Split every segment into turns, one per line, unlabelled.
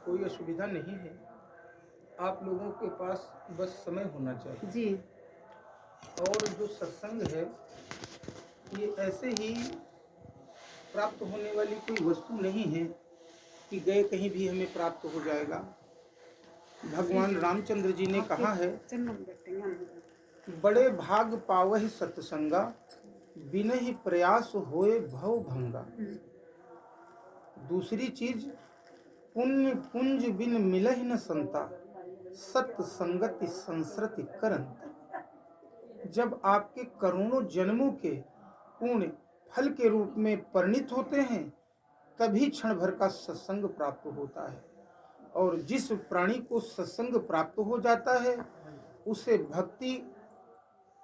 कोई असुविधा नहीं है। आप लोगों के पास बस समय होना चाहिए।
जी।
और जो सत्संग है, ये ऐसे ही प्राप्त होने वाली कोई वस्तु नहीं है कि गए कहीं भी हमें प्राप्त हो जाएगा। भगवान रामचंद्र जी ने कहा है, बड़े भाग पावहि सत्संगा, बिनहि प्रयास होए भव भंगा। दूसरी चीज, पुण्य पुंज बिन मिलहि न संता, सत संगति संसृति करंता। जब आपके करोड़ों जन्मों के पुण्य फल के रूप में परिणित होते हैं, तभी क्षण भर का सत्संग प्राप्त होता है। और जिस प्राणी को सत्संग प्राप्त हो जाता है, उसे भक्ति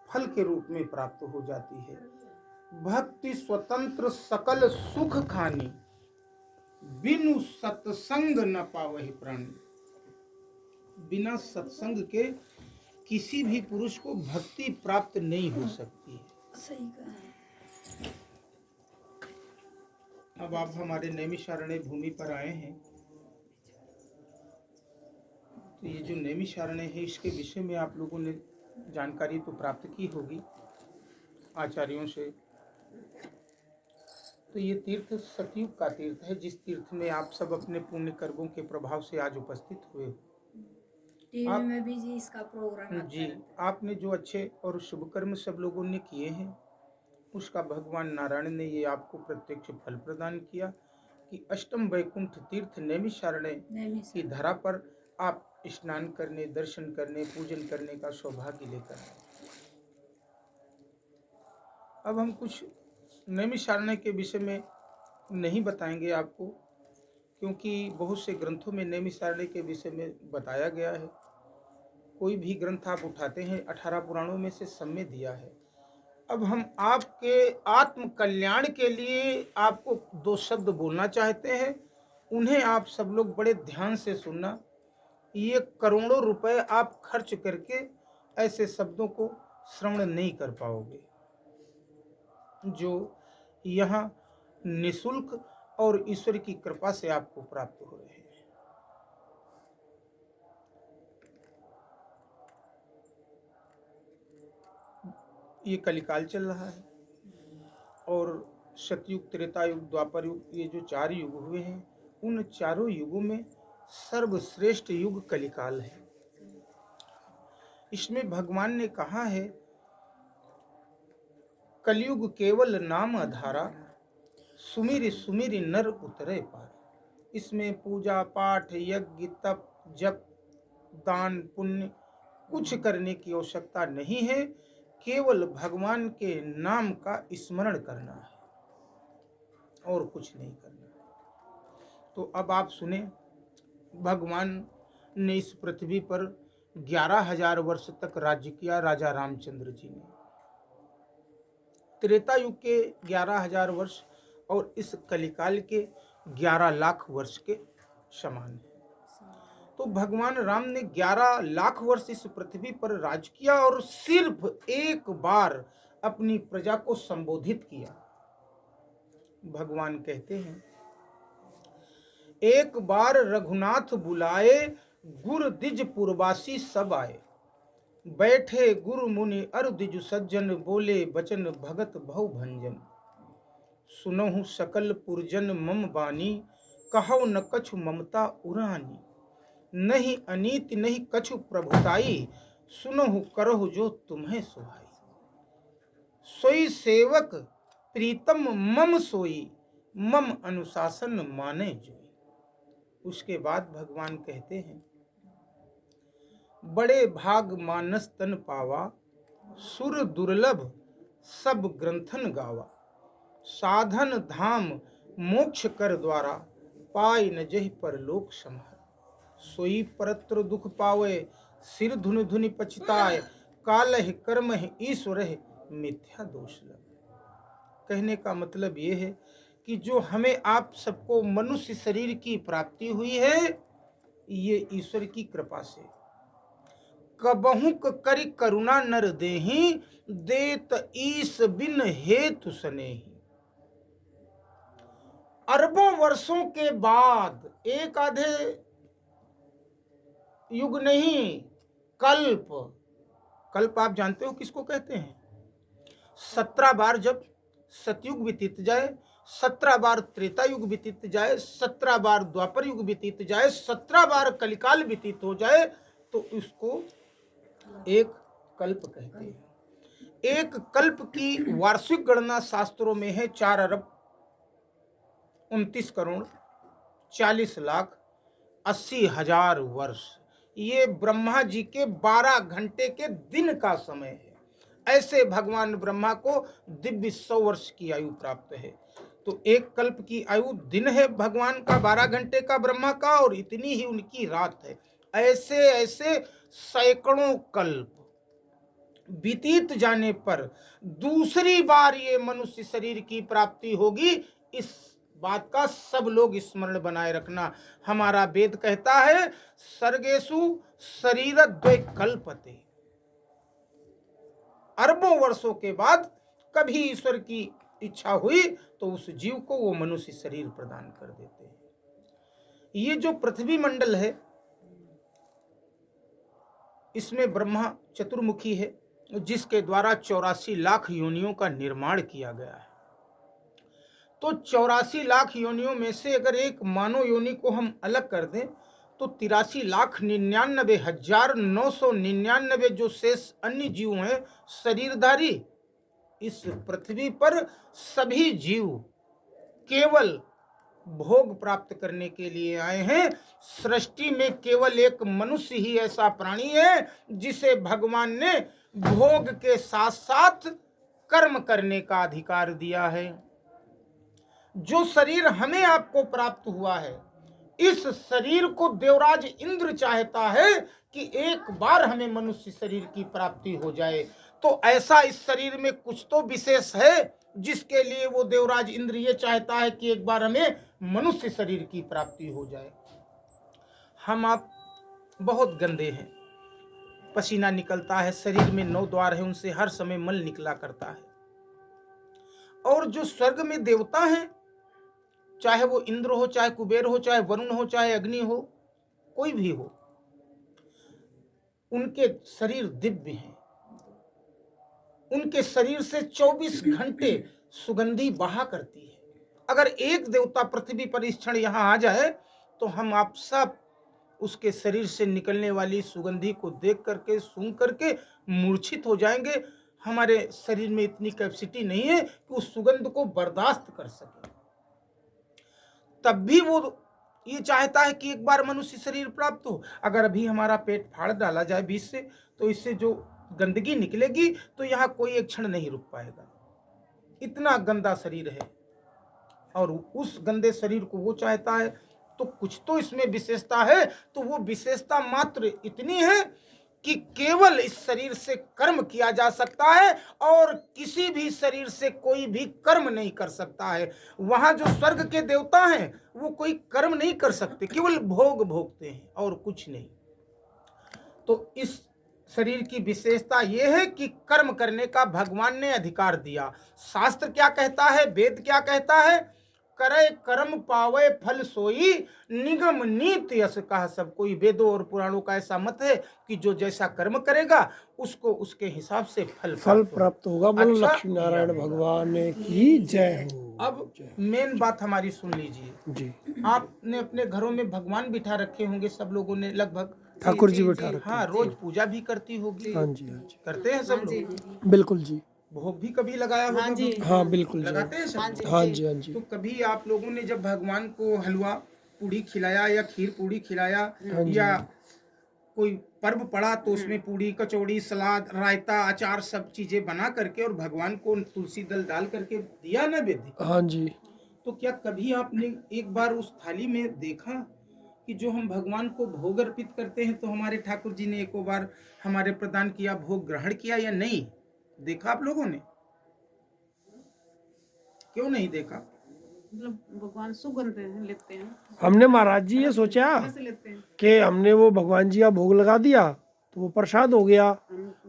फल के रूप में प्राप्त हो जाती है। भक्ति स्वतंत्र सकल सुख खानी, बिनु सत्संग न पावहि प्राणी। बिना सत्संग के किसी भी पुरुष को भक्ति प्राप्त नहीं हो सकती है।
सही कहा।
अब आप हमारे नैमिषारण्य भूमि पर आए हैं, तो ये जो नैमिषारण्य है, इसके विषय में आप लोगों ने जानकारी तो प्राप्त की होगी आचार्यों से। तो ये तीर्थ सतयुग का तीर्थ है, जिस तीर्थ में आप सब अपने पुण्य कर्मों के प्रभाव से आज उपस्थित हुए हो।
टीवी में भी जी इसका प्रोग्राम आता
जी,
रहता है।
आपने जो अच्छे और शुभ कर्म सब लोगों ने किए हैं, उसका भगवान नारायण ने ये आपको प्रत्यक्ष फल प्रदान किया कि अष्टम वैकुंठ तीर्थ नैमिषारण्य की धरा पर आप स्नान करने, दर्शन करने, पूजन करने का सौभाग्य लेकर आए। अब हम कुछ नैमिषारण्य के विषय में नहीं बताएंगे आपको, क्योंकि बहुत से ग्रंथों में नैमिषारण्य के विषय में बताया गया है। कोई भी ग्रंथ आप उठाते हैं, 18 पुराणों में से सब में दिया है। अब हम आपके आत्म कल्याण के लिए आपको 2 शब्द बोलना चाहते हैं, उन्हें आप सब लोग बड़े ध्यान से सुनना। ये करोड़ों रुपए आप खर्च करके ऐसे शब्दों को श्रवण नहीं कर पाओगे, जो यहाँ निःशुल्क और ईश्वर की कृपा से आपको प्राप्त हो रहे हैं। ये कलिकाल चल रहा है, और सतयुग, त्रेता युग, द्वापर युग, ये जो 4 युग हुए हैं, उन चारों युगों में सर्वश्रेष्ठ युग कलिकाल है। इसमें भगवान ने कहा है, कलयुग केवल नाम आधारा, सुमिर सुमिर नर उतरे पार। इसमें पूजा पाठ, यज्ञ, तप, जप, दान, पुण्य कुछ करने की आवश्यकता नहीं है, केवल भगवान के नाम का स्मरण करना है और कुछ नहीं करना है। तो अब आप सुने, भगवान ने इस पृथ्वी पर 11,000 वर्ष तक राज्य किया, राजा रामचंद्र जी ने। त्रेता युग के 11,000 वर्ष और इस कलिकाल के 11 लाख वर्ष के समान है। तो भगवान राम ने 11 लाख वर्ष इस पृथ्वी पर राज किया और सिर्फ एक बार अपनी प्रजा को संबोधित किया। भगवान कहते हैं, एक बार रघुनाथ बुलाए, गुर दिज पुरवासी सब आए। बैठे गुरु मुनि अरु दिजु सज्जन, बोले बचन भगत भव भंजन। सुनहु सकल पुरजन मम बानी, कहौ न कछु ममता उरानी। नहीं अनीति नहीं कछु प्रभुताई, सुनहु करहु जो तुम्हें सुहाई। सोई सेवक प्रीतम मम सोई, मम अनुशासन माने जोई। उसके बाद भगवान कहते हैं, बड़े भाग मानस तन पावा, सुर दुर्लभ सब ग्रंथन गावा। साधन धाम मोक्ष कर द्वारा, पाई न जहि पर लोक समहर। सोई परत्र दुख पावे, सिर धुन धुनि पछताए। कालहि कर्महि ईश्वरहि, मिथ्या दोष लग। कहने का मतलब ये है कि जो हमें आप सबको मनुष्य शरीर की प्राप्ति हुई है, ये ईश्वर की कृपा से। कबहु करि करुणा नर देहि, देत ईश बिन हेतु सनेहि। अरबों वर्षों के बाद, एक आधे युग नहीं, कल्प। कल्प आप जानते हो किसको कहते हैं? 17 बार जब सतयुग व्यतीत जाए, 17 बार त्रेता युग व्यतीत जाए, 17 बार द्वापर युग व्यतीत जाए, 17 बार कलिकाल व्यतीत हो जाए, तो उसको एक कल्प कहते हैं। एक कल्प की वार्षिक गणना शास्त्रों में है 4 अरब 29 करोड़ 40 लाख 80 हजार वर्ष। ये ब्रह्मा जी के 12 घंटे के दिन का समय है। ऐसे भगवान ब्रह्मा को दिव्य 100 वर्ष की आयु प्राप्त है। तो एक कल्प की आयु दिन है भगवान का 12 घंटे का ब्रह्मा का, और इतनी ही उनकी रात है। ऐसे ऐसे सैकड़ों कल्प बीतीत जाने पर दूसरी बार ये मनुष्य शरीर की प्राप्ति होगी। इस बात का सब लोग स्मरण बनाए रखना। हमारा वेद कहता है सर्गेषु शरीरद्वय कल्पते। अरबों वर्षों के बाद कभी ईश्वर की इच्छा हुई तो उस जीव को वो मनुष्य शरीर प्रदान कर देते हैं। ये जो पृथ्वी मंडल है, इसमें ब्रह्मा चतुर्मुखी है, जिसके द्वारा 84 लाख योनियों का निर्माण किया गया है। तो 84 लाख योनियों में से अगर एक मानव योनि को हम अलग कर दें तो 83,99,999 जो शेष अन्य जीव हैं शरीरधारी, इस पृथ्वी पर सभी जीव केवल भोग प्राप्त करने के लिए आए हैं। सृष्टि में केवल एक मनुष्य ही ऐसा प्राणी है जिसे भगवान ने भोग के साथ साथ कर्म करने का अधिकार दिया है। जो शरीर हमें आपको प्राप्त हुआ है, इस शरीर को देवराज इंद्र चाहता है कि एक बार हमें मनुष्य शरीर की प्राप्ति हो जाए। तो ऐसा इस शरीर में कुछ तो विशेष है जिसके लिए वो देवराज इंद्र ये चाहता है कि एक बार हमें मनुष्य शरीर की प्राप्ति हो जाए। हम आप बहुत गंदे हैं, पसीना निकलता है, शरीर में 9 द्वार है, उनसे हर समय मल निकला करता है। और जो स्वर्ग में देवता हैं, चाहे वो इंद्र हो, चाहे कुबेर हो, चाहे वरुण हो, चाहे अग्नि हो, कोई भी हो, उनके शरीर दिव्य हैं। उनके शरीर से 24 घंटे सुगंधी बहा करती है। अगर एक देवता पृथ्वी पर इस क्षण यहाँ आ जाए तो हम आप सब उसके शरीर से निकलने वाली सुगंधी को देख करके, सूंघ करके मूर्छित हो जाएंगे। हमारे शरीर में इतनी कैपेसिटी नहीं है कि उस सुगंध को बर्दाश्त कर सके। तब भी वो ये चाहता है कि एक बार मनुष्य शरीर प्राप्त हो। अगर अभी हमारा पेट फाड़ डाला जाए बीच से, तो इससे जो गंदगी निकलेगी तो यहाँ कोई एक क्षण नहीं रुक पाएगा। इतना गंदा शरीर है, और उस गंदे शरीर को वो चाहता है। तो कुछ तो इसमें विशेषता है। तो वो विशेषता मात्र इतनी है कि केवल इस शरीर से कर्म किया जा सकता है, और किसी भी शरीर से कोई भी कर्म नहीं कर सकता है। वहां जो स्वर्ग के देवता हैं वो कोई कर्म नहीं कर सकते, केवल भोग भोगते हैं और कुछ नहीं। तो इस शरीर की विशेषता यह है कि कर्म करने का भगवान ने अधिकार दिया। शास्त्र क्या कहता है, वेद क्या कहता है? करे कर्म पावे फल सोई, निगम नीति यस कहा सब कोई। वेदों और पुराणों का ऐसा मत है कि जो जैसा कर्म करेगा उसको उसके हिसाब से फल
प्राप्त होगा। बोलो लक्ष्मी नारायण भगवान की जय हो।
अब मेन बात हमारी सुन लीजिए जी। आपने अपने घरों में भगवान बिठा रखे होंगे, सब लोगों ने लगभग
ठाकुर जी बिठा रखे।
हाँ, रोज पूजा भी करती होगी।
हाँ जी, हाँ जी,
करते हैं सब लोग।
बिल्कुल जी।
भोग भी कभी लगाया होगा?
हाँ जी,
हाँ बिल्कुल
लगाते हैं सब।
हाँ जी, हाँ जी।
तो कभी आप लोगों ने जब भगवान को हलवा पूड़ी खिलाया या खीर पूड़ी खिलाया, या कोई पर्व पड़ा तो उसमें पूड़ी, कचौड़ी, सलाद, रायता, अचार सब चीजें बना करके और भगवान को तुलसी दल डाल करके दिया ना वेद?
हाँ जी।
तो क्या कभी आपने एक बार उस थाली में देखा कि जो हम भगवान को भोग अर्पित करते हैं तो हमारे ठाकुर जी ने एक बार हमारे प्रदान किया भोग ग्रहण किया या नहीं? देखा आप लोगों ने? क्यों नहीं देखा?
मतलब भगवान सुगंध लेते हैं।
हमने महाराज जी ये सोचा कि हमने वो भगवान जी का भोग लगा दिया तो वो प्रसाद हो गया,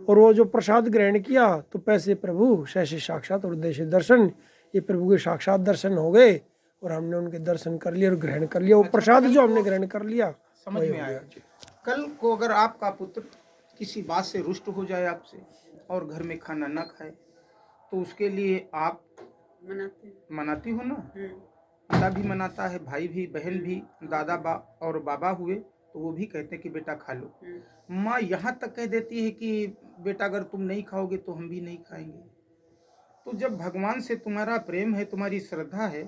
और वो जो प्रसाद ग्रहण किया तो पैसे प्रभु शैसे साक्षात और उद्देश्य दर्शन, ये प्रभु के साक्षात दर्शन हो गए और हमने उनके दर्शन कर लिए और ग्रहण कर लिया। वो प्रसाद जो हमने ग्रहण कर लिया
समझ में आया। कल को अगर आपका पुत्र किसी बात से रुष्ट हो जाए आपसे और घर में खाना ना खाए, तो उसके लिए आप
मनाते हैं।
मनाती हो ना? पिता भी मनाता है, भाई भी, बहन भी, दादा और बाबा हुए तो वो भी कहते हैं कि बेटा खा लो। माँ यहाँ तक कह देती है कि बेटा अगर तुम नहीं खाओगे तो हम भी नहीं खाएंगे। तो जब भगवान से तुम्हारा प्रेम है, तुम्हारी श्रद्धा है,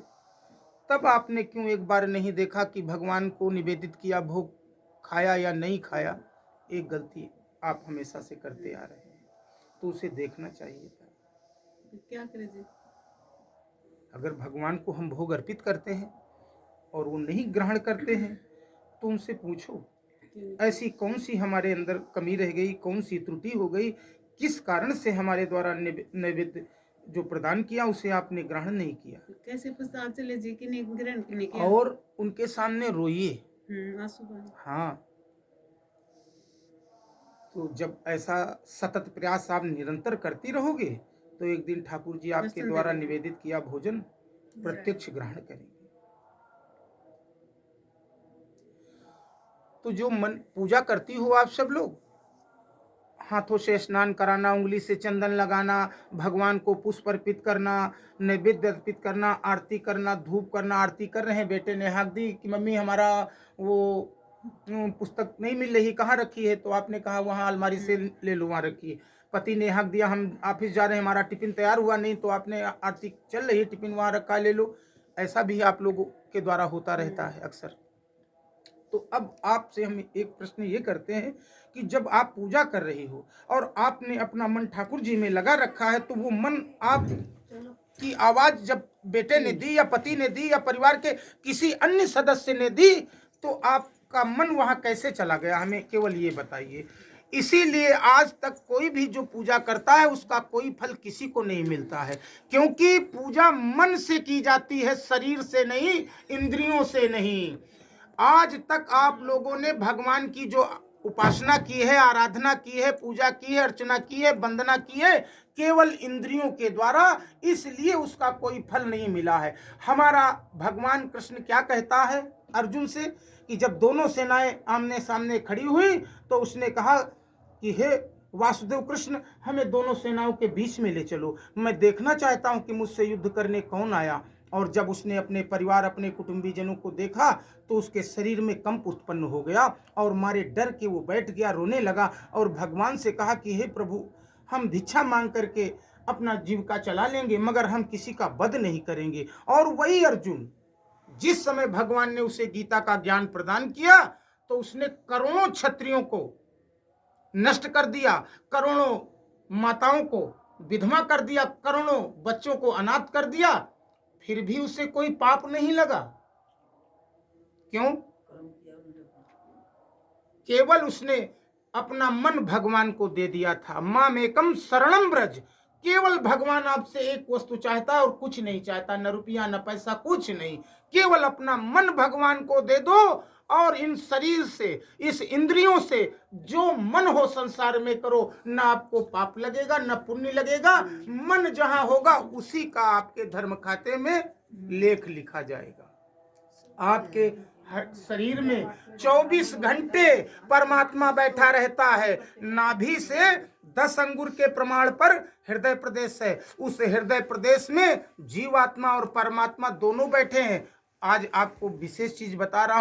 तब आपने क्यों एक बार नहीं देखा कि भगवान को निवेदित किया, भोग खाया या नहीं खाया? एक गलती आप हमेशा से करते आ रहे हैं, तो उसे देखना चाहिए था।
तो क्या करें जी?
अगर भगवान को हम भोग अर्पित करते हैं और वो नहीं ग्रहण करते हैं, तो उनसे पूछो ऐसी कौन सी हमारे अंदर कमी रह गई, कौन सी त्रुटि हो गई, किस कारण से हमारे द्वारा नैवेद्य जो प्रदान किया उसे आपने ग्रहण नहीं किया।
कैसे पता चले जी कि नहीं ग्रहण नहीं किया?
और उनके सामने रोइए।
आंसू बहाए।
हाँ, तो जब ऐसा सतत प्रयास आप निरंतर करती रहोगे तो एक दिन ठाकुर जी आपके
दर्शन
द्वारा
देंगे।
निवेदित किया भोजन प्रत्यक्ष ग्रहण करेंगे। तो जो मन पूजा करती हो आप सब लोग, हाथों से स्नान कराना, उंगली से चंदन लगाना, भगवान को पुष्प अर्पित करना, नैवेद्य अर्पित करना, आरती करना, धूप करना। आरती कर रहे हैं, बेटे ने हाक दी कि मम्मी हमारा वो पुस्तक नहीं मिल रही, कहाँ रखी है? तो आपने कहा वहाँ अलमारी से ले लो, वहाँ रखी है। पति ने हाक दिया हम ऑफिस जा रहे हैं, हमारा टिफिन तैयार हुआ नहीं, तो आपने आरती चल रही है, टिफिन वहाँ रखा, ले लो। ऐसा भी आप लोगों के द्वारा होता रहता है अक्सर। तो अब आपसे हम एक प्रश्न ये करते हैं कि जब आप पूजा कर रही हो और आपने अपना मन ठाकुर जी में लगा रखा है, तो वो मन आप की आवाज जब बेटे ने दी या पति ने दी या परिवार के किसी अन्य सदस्य ने दी, तो आपका मन वहां कैसे चला गया? हमें केवल ये बताइए। इसीलिए आज तक कोई भी जो पूजा करता है उसका कोई फल किसी को नहीं मिलता है, क्योंकि पूजा मन से की जाती है, शरीर से नहीं, इंद्रियों से नहीं। आज तक आप लोगों ने भगवान की जो उपासना की है, आराधना की है, पूजा की है, अर्चना की है, वंदना की है, केवल इंद्रियों के द्वारा, इसलिए उसका कोई फल नहीं मिला है। हमारा भगवान कृष्ण क्या कहता है अर्जुन से कि जब दोनों सेनाएं आमने सामने खड़ी हुई तो उसने कहा कि हे वासुदेव कृष्ण, हमें दोनों सेनाओं के बीच में ले चलो, मैं देखना चाहता हूं कि मुझसे युद्ध करने कौन आया। और जब उसने अपने परिवार, अपने कुटुंबीजनों को देखा तो उसके शरीर में कंप उत्पन्न हो गया और मारे डर के वो बैठ गया, रोने लगा और भगवान से कहा कि हे प्रभु, हम भिक्षा मांग करके अपना जीविका चला लेंगे, मगर हम किसी का वध नहीं करेंगे। और वही अर्जुन, जिस समय भगवान ने उसे गीता का ज्ञान प्रदान किया तो उसने करोड़ों क्षत्रियों को नष्ट कर दिया, करोड़ों माताओं को विधवा कर दिया, करोड़ों बच्चों को अनाथ कर दिया, फिर भी उसे कोई पाप नहीं लगा। क्यों? केवल उसने अपना मन भगवान को दे दिया था। मामेकम शरणम ब्रज, केवल भगवान आपसे एक वस्तु चाहता है और कुछ नहीं चाहता, न रुपया न पैसा, कुछ नहीं, केवल अपना मन भगवान को दे दो और इन शरीर से, इस इंद्रियों से जो मन हो संसार में करो, न आपको पाप लगेगा न पुण्य लगेगा। मन जहां होगा उसी का आपके धर्म खाते में लेख लिखा जाएगा। आपके शरीर में 24 घंटे परमात्मा बैठा रहता है। नाभि से 10 अंगुर के प्रमाण पर हृदय प्रदेश है, उस हृदय प्रदेश में जीवात्मा और परमात्मा दोनों बैठे हैं। आज आपको विशेष चीज बता रहा हूं।